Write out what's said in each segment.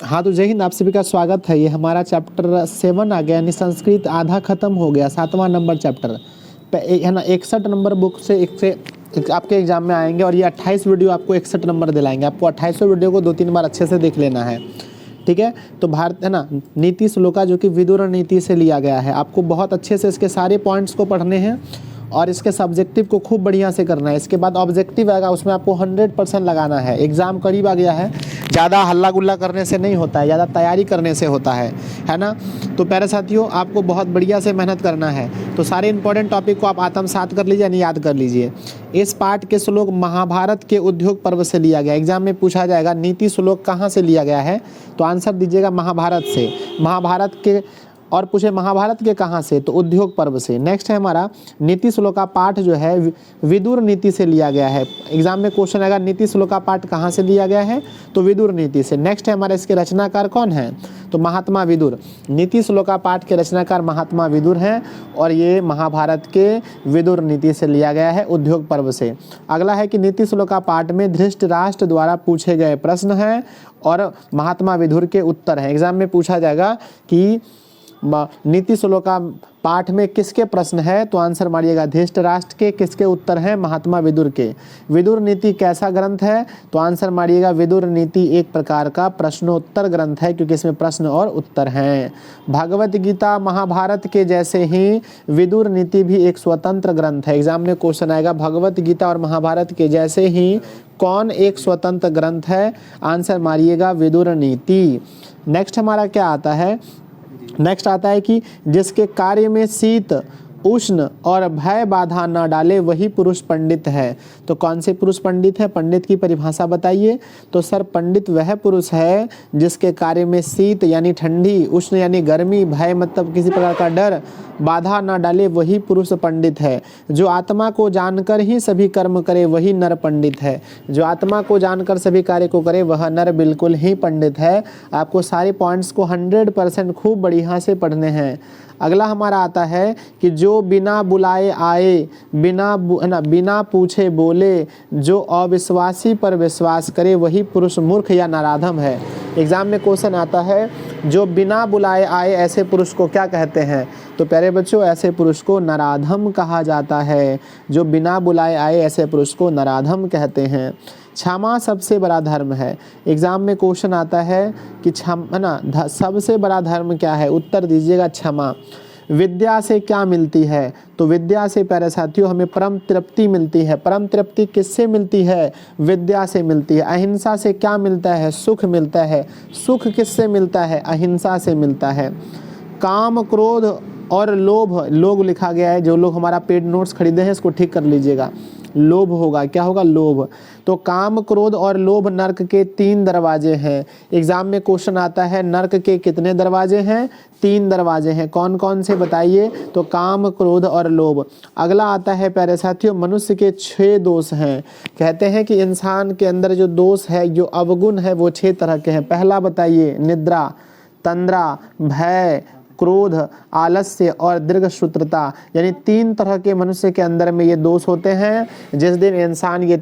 हाँ तो जय हिंद, आप सभी का स्वागत है। ये हमारा चैप्टर 7 आ गया, यानी संस्कृत आधा खत्म हो गया, 7वां नंबर चैप्टर है ना। 61 नंबर बुक से आपके एग्जाम में आएंगे और ये 28 वीडियो आपको 61 नंबर दिलाएंगे। आपको 28 वीडियो को 2-3 बार अच्छे से देख लेना है, ठीक है। तो भारत है ना, नीति श्लोका जो कि विदुर नीति से लिया गया है, आपको बहुत अच्छे से इसके सारे पॉइंट्स को पढ़ने हैं और इसके सब्जेक्टिव को खूब बढ़िया से करना है। इसके बाद ऑब्जेक्टिव आएगा, उसमें आपको 100% लगाना है। एग्ज़ाम करीब आ गया है, ज़्यादा हल्ला गुल्ला करने से नहीं होता है, ज़्यादा तैयारी करने से होता है ना। तो प्यारे साथियों, आपको बहुत बढ़िया से मेहनत करना है। तो सारे इंपॉर्टेंट टॉपिक को आप आत्मसात कर लीजिए, यानी याद कर लीजिए। इस पाठ के श्लोक महाभारत के उद्योग पर्व से लिया गया। एग्जाम में पूछा जाएगा नीति श्लोक कहाँ से लिया गया है, तो आंसर दीजिएगा महाभारत से। महाभारत के और पूछे महाभारत के कहाँ से, तो उद्योग पर्व से। नेक्स्ट है हमारा नीति श्लोका पाठ जो है विदुर नीति से लिया गया है। एग्जाम में क्वेश्चन आएगा नीति श्लोका पाठ कहाँ से लिया गया है, तो विदुर नीति से। नेक्स्ट है हमारा, इसके रचनाकार कौन है, तो महात्मा विदुर। नीति श्लोका पाठ के रचनाकार महात्मा विदुर हैं और ये महाभारत के विदुर नीति से लिया गया है, उद्योग पर्व से। अगला है कि नीति श्लोका पाठ में धृतराष्ट्र द्वारा पूछे गए प्रश्न हैं और महात्मा विदुर के उत्तर हैं। एग्जाम में पूछा जाएगा कि नीति श्लोका पाठ में किसके प्रश्न है, तो आंसर मारिएगा धृतराष्ट्र के। किसके उत्तर हैं, महात्मा विदुर के। विदुर नीति कैसा ग्रंथ है, तो आंसर मारिएगा विदुर नीति एक प्रकार का प्रश्नोत्तर ग्रंथ है, क्योंकि इसमें प्रश्न और उत्तर हैं। भगवत गीता महाभारत के जैसे ही विदुर नीति भी एक स्वतंत्र ग्रंथ है। एग्जाम में क्वेश्चन आएगा भगवत गीता और महाभारत के जैसे ही कौन एक स्वतंत्र ग्रंथ है, आंसर मारिएगा विदुर नीति। नेक्स्ट हमारा क्या आता है, नेक्स्ट आता है कि जिसके कार्य में शीत उष्ण और भय बाधा न डाले वही पुरुष पंडित है। तो कौन से पुरुष पंडित है, पंडित की परिभाषा बताइए। तो सर पंडित वह पुरुष है जिसके कार्य में शीत यानी ठंडी, उष्ण यानी गर्मी, भय मतलब किसी प्रकार का डर, बाधा न डाले वही पुरुष पंडित है। जो आत्मा को जानकर ही सभी कर्म करे वही नर पंडित है। जो आत्मा को जानकर सभी कार्य को करे वह नर बिल्कुल ही पंडित है। आपको सारे पॉइंट्स को 100% खूब बढ़िया से पढ़ने हैं। अगला हमारा आता है कि जो बिना बुलाए आए, बिना पूछे बोले, जो अविश्वासी पर विश्वास करे वही पुरुष मूर्ख या नराधम है। एग्जाम में क्वेश्चन आता है जो बिना बुलाए आए ऐसे पुरुष को क्या कहते हैं, तो प्यारे बच्चों ऐसे पुरुष को नराधम कहा जाता है। जो बिना बुलाए आए ऐसे पुरुष को नराधम कहते हैं। क्षमा सबसे बड़ा धर्म है। एग्जाम में क्वेश्चन आता है कि सबसे बड़ा धर्म क्या है, उत्तर दीजिएगा क्षमा। विद्या से क्या मिलती है, तो विद्या से प्यारे साथियों हमें परम तृप्ति मिलती है। परम तृप्ति किससे मिलती है, विद्या से मिलती है। अहिंसा से क्या मिलता है, सुख मिलता है। सुख किससे मिलता है, अहिंसा से मिलता है। काम क्रोध और लोभ, लोभ लिखा गया है, जो लोग हमारा पेड नोट्स खरीदे हैं इसको ठीक कर लीजिएगा। लोभ होगा, क्या होगा, लोभ। तो काम क्रोध और लोभ नर्क के 3 दरवाजे हैं। एग्जाम में क्वेश्चन आता है नर्क के कितने दरवाजे हैं, 3 दरवाजे हैं। कौन कौन से बताइए, तो काम क्रोध और लोभ। अगला आता है प्यारे साथियों मनुष्य के 6 दोष हैं। कहते हैं कि इंसान के अंदर जो दोष है, जो अवगुण है, वो 6 तरह के हैं। पहला बताइए, निद्रा, तंद्रा, भय, क्रोध, आलस्य और दीर्घसूत्रता, यानी 3 तरह के मनुष्य के अंदर में ये दोष होते हैं। जिस दिन इंसान ये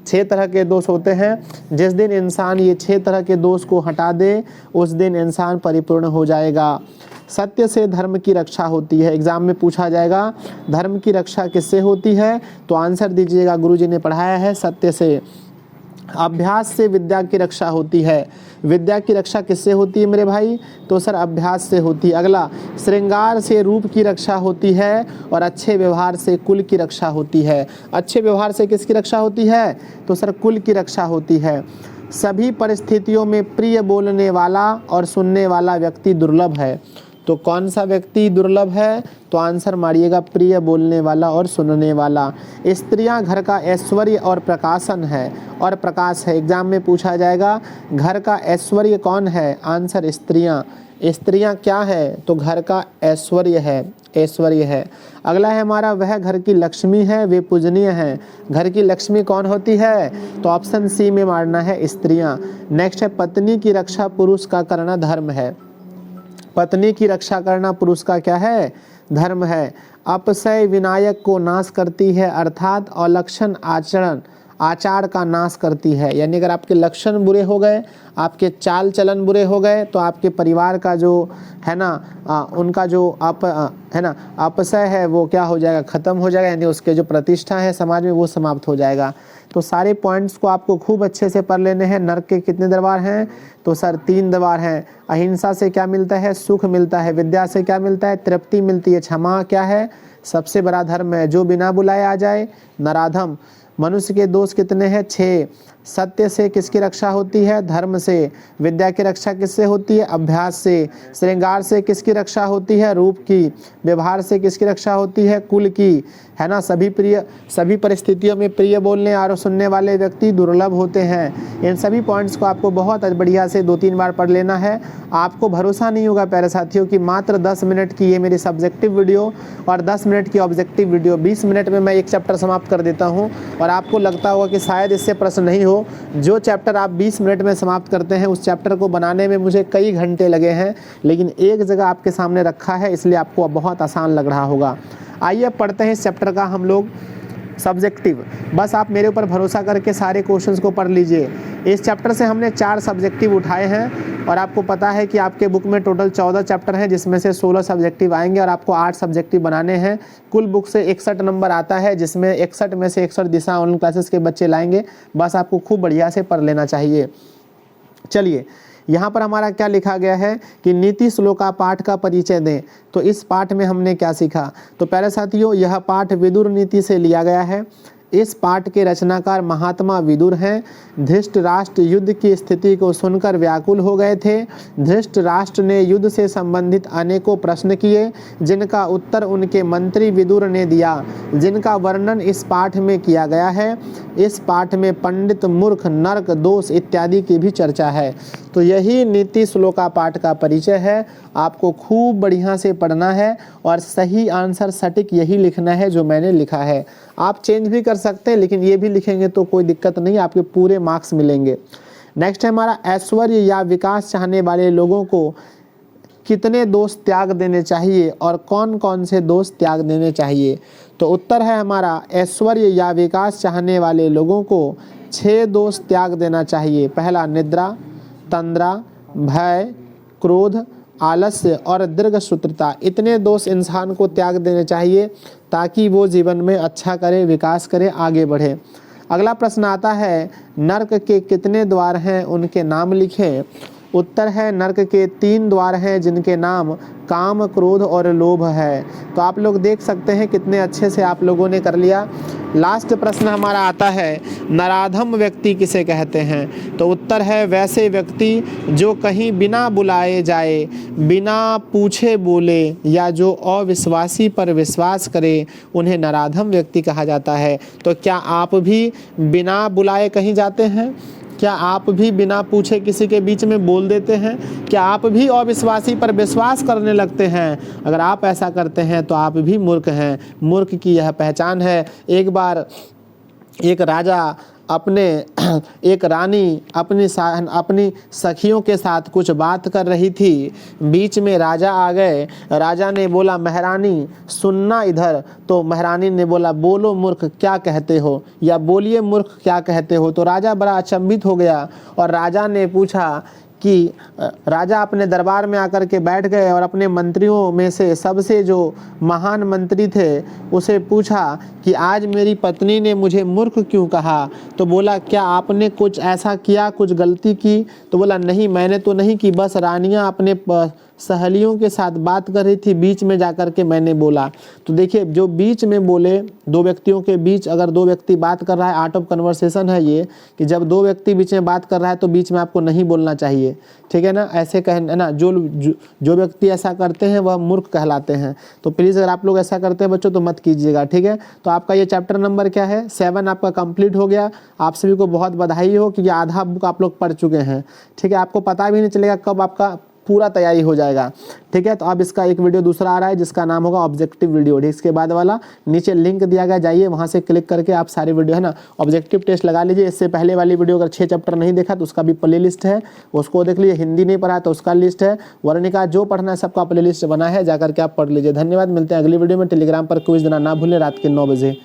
6 तरह के दोष होते हैं। जिस दिन इंसान ये 6 तरह के दोष को हटा दे उस दिन इंसान परिपूर्ण हो जाएगा। सत्य से धर्म की रक्षा होती है। एग्जाम में पूछा जाएगा धर्म की रक्षा किससे होती है, तो आंसर दीजिएगा, गुरुजी ने पढ़ाया है, सत्य से। अभ्यास से विद्या की रक्षा होती है। विद्या की रक्षा किससे होती है मेरे भाई, तो सर अभ्यास से होती है। अगला, श्रृंगार से रूप की रक्षा होती है और अच्छे व्यवहार से कुल की रक्षा होती है। अच्छे व्यवहार से किसकी रक्षा होती है, तो सर कुल की रक्षा होती है। सभी परिस्थितियों में प्रिय बोलने वाला और सुनने वाला व्यक्ति दुर्लभ है। तो कौन सा व्यक्ति दुर्लभ है, तो आंसर मारिएगा प्रिय बोलने वाला और सुनने वाला। स्त्रियां घर का ऐश्वर्य और प्रकाशन है और प्रकाश है। एग्जाम में पूछा जाएगा घर का ऐश्वर्य कौन है, आंसर स्त्रियां। स्त्रियां क्या है, तो घर का ऐश्वर्य है, ऐश्वर्य है। अगला है हमारा वह घर की लक्ष्मी है, वे पूजनीय हैं। घर की लक्ष्मी कौन होती है, तो ऑप्शन सी में मारना है, स्त्रियां। नेक्स्ट है पत्नी की रक्षा पुरुष का करना धर्म है। पत्नी की रक्षा करना पुरुष का क्या है, धर्म है। अपसय विनायक को नाश करती है, अर्थात अलक्षण आचरण आचार का नाश करती है। यानी अगर आपके लक्षण बुरे हो गए, आपके चाल चलन बुरे हो गए, तो आपके परिवार का जो है ना उनका जो है ना अपशय है वो क्या हो जाएगा, ख़त्म हो जाएगा। यानी उसके जो प्रतिष्ठा है समाज में वो समाप्त हो जाएगा। तो सारे पॉइंट्स को आपको खूब अच्छे से पढ़ लेने हैं। नर्क के कितने दरबार हैं? तो सर 3 दरबार हैं। अहिंसा से क्या मिलता है? सुख मिलता है। विद्या से क्या मिलता है? तृप्ति मिलती है। क्षमा क्या है? सबसे बड़ा धर्म है। जो बिना बुलाए आ जाए नराधम। मनुष्य के दोष कितने हैं? 6। सत्य से किसकी रक्षा होती है? धर्म से। विद्या की रक्षा किससे होती है? अभ्यास से। श्रृंगार से किसकी रक्षा होती है? रूप की। व्यवहार से किसकी रक्षा होती है? कुल की, है ना। सभी परिस्थितियों में प्रिय बोलने और सुनने वाले व्यक्ति दुर्लभ होते हैं। इन सभी पॉइंट्स को आपको बहुत बढ़िया से 2-3 बार पढ़ लेना है। आपको भरोसा नहीं होगा प्यारे साथियों कि मात्र 10 मिनट की ये मेरी सब्जेक्टिव वीडियो और 10 मिनट की ऑब्जेक्टिव वीडियो, 20 मिनट में मैं एक चैप्टर समाप्त कर देता हूँ। और आपको लगता होगा कि शायद इससे प्रश्न नहीं हो। जो चैप्टर आप 20 मिनट में समाप्त करते हैं उस चैप्टर को बनाने में मुझे कई घंटे लगे हैं, लेकिन एक जगह आपके सामने रखा है, इसलिए आपको बहुत आसान लग रहा होगा। आइए पढ़ते हैं इस चैप्टर का हम लोग सब्जेक्टिव। बस आप मेरे ऊपर भरोसा करके सारे क्वेश्चंस को पढ़ लीजिए। इस चैप्टर से हमने 4 सब्जेक्टिव उठाए हैं और आपको पता है कि आपके बुक में टोटल 14 चैप्टर हैं, जिसमें से 16 सब्जेक्टिव आएंगे और आपको 8 सब्जेक्टिव बनाने हैं। कुल बुक से 61 नंबर आता है, जिसमें 61 में से 61 दिशा ऑनलाइन क्लासेस के बच्चे लाएंगे। बस आपको खूब बढ़िया से पढ़ लेना चाहिए। चलिए, यहाँ पर हमारा क्या लिखा गया है कि नीति श्लोका पाठ का परिचय दें। तो इस पाठ में हमने क्या सीखा? तो प्यारे साथियों, यह पाठ विदुर नीति से लिया गया है। इस पाठ के रचनाकार महात्मा विदुर हैं। धृतराष्ट्र युद्ध की स्थिति को सुनकर व्याकुल हो गए थे। धृतराष्ट्र ने युद्ध से संबंधित अनेकों प्रश्न किए, जिनका उत्तर उनके मंत्री विदुर ने दिया, जिनका वर्णन इस पाठ में किया गया है। इस पाठ में पंडित, मूर्ख, नरक, दोष इत्यादि की भी चर्चा है। तो यही नीति श्लोका पाठ का परिचय है। आपको खूब बढ़िया से पढ़ना है और सही आंसर सटीक यही लिखना है जो मैंने लिखा है। आप चेंज भी कर सकते हैं, लेकिन ये भी लिखेंगे तो कोई दिक्कत नहीं, आपके पूरे मार्क्स मिलेंगे। नेक्स्ट है हमारा, ऐश्वर्य या विकास चाहने वाले लोगों को कितने दोष त्याग देने चाहिए और कौन कौन से दोष त्याग देने चाहिए? तो उत्तर है हमारा, ऐश्वर्य या विकास चाहने वाले लोगों को 6 दोष त्याग देना चाहिए। पहला, निद्रा, तंद्रा, भय, क्रोध, आलस्य और दीर्घसूत्रता। इतने दोष इंसान को त्याग देने चाहिए ताकि वो जीवन में अच्छा करे, विकास करे, आगे बढ़े। अगला प्रश्न आता है, नर्क के कितने द्वार हैं, उनके नाम लिखें। उत्तर है, नर्क के 3 द्वार हैं, जिनके नाम काम, क्रोध और लोभ है। तो आप लोग देख सकते हैं कितने अच्छे से आप लोगों ने कर लिया। लास्ट प्रश्न हमारा आता है, नराधम व्यक्ति किसे कहते हैं? तो उत्तर है, वैसे व्यक्ति जो कहीं बिना बुलाए जाए, बिना पूछे बोले या जो अविश्वासी पर विश्वास करे, उन्हें नराधम व्यक्ति कहा जाता है। तो क्या आप भी बिना बुलाए कहीं जाते हैं? क्या आप भी बिना पूछे किसी के बीच में बोल देते हैं? क्या आप भी अविश्वासी पर विश्वास करने लगते हैं? अगर आप ऐसा करते हैं तो आप भी मूर्ख हैं। मूर्ख की यह पहचान है। एक बार एक राजा एक रानी अपनी सखियों के साथ कुछ बात कर रही थी। बीच में राजा आ गए। राजा ने बोला, महारानी सुनना इधर। तो महारानी ने बोला, बोलो मूर्ख क्या कहते हो, या बोलिए मूर्ख क्या कहते हो। तो राजा बड़ा अचंभित हो गया और राजा ने पूछा कि राजा अपने दरबार में आकर के बैठ गए और अपने मंत्रियों में से सबसे जो महान मंत्री थे उसे पूछा कि आज मेरी पत्नी ने मुझे मूर्ख क्यों कहा। तो बोला, क्या आपने कुछ ऐसा किया, कुछ गलती की? तो बोला, नहीं मैंने तो नहीं की, बस रानियां अपने सहेलियों के साथ बात कर रही थी, बीच में जाकर के मैंने बोला। तो देखिए, जो बीच में बोले, 2 व्यक्तियों के बीच अगर 2 व्यक्ति बात कर रहा है, आर्ट ऑफ कन्वर्सेशन है ये, कि जब 2 व्यक्ति बीच में बात कर रहा है तो बीच में आपको नहीं बोलना चाहिए, ठीक है ना। ऐसे कहना ना, जो व्यक्ति ऐसा करते हैं वह मूर्ख कहलाते हैं। तो प्लीज़ अगर आप लोग ऐसा करते हैं बच्चों तो मत कीजिएगा, ठीक है। तो आपका ये चैप्टर नंबर क्या है, 7 आपका कंप्लीट हो गया। आप सभी को बहुत बधाई हो क्योंकि आधा बुक आप लोग पढ़ चुके हैं, ठीक है। आपको पता भी नहीं चलेगा कब आपका पूरा तैयारी हो जाएगा, ठीक है। तो अब इसका एक वीडियो दूसरा आ रहा है जिसका नाम होगा ऑब्जेक्टिव वीडियो। इसके बाद वाला नीचे लिंक दिया गया, जाइए वहां से क्लिक करके आप सारे वीडियो है ना ऑब्जेक्टिव टेस्ट लगा लीजिए। इससे पहले वाली वीडियो अगर 6 चैप्टर नहीं देखा तो उसका भी प्ले लिस्ट है, उसको देख लीजिए। हिंदी नहीं पढ़ा तो उसका लिस्ट है, वर्णिका जो पढ़ना है सबका प्ले लिस्ट बना है, जाकर के आप पढ़ लीजिए। धन्यवाद, मिलते हैं अगली वीडियो में। टेलीग्राम पर क्विज देना ना भूलें रात के 9 बजे।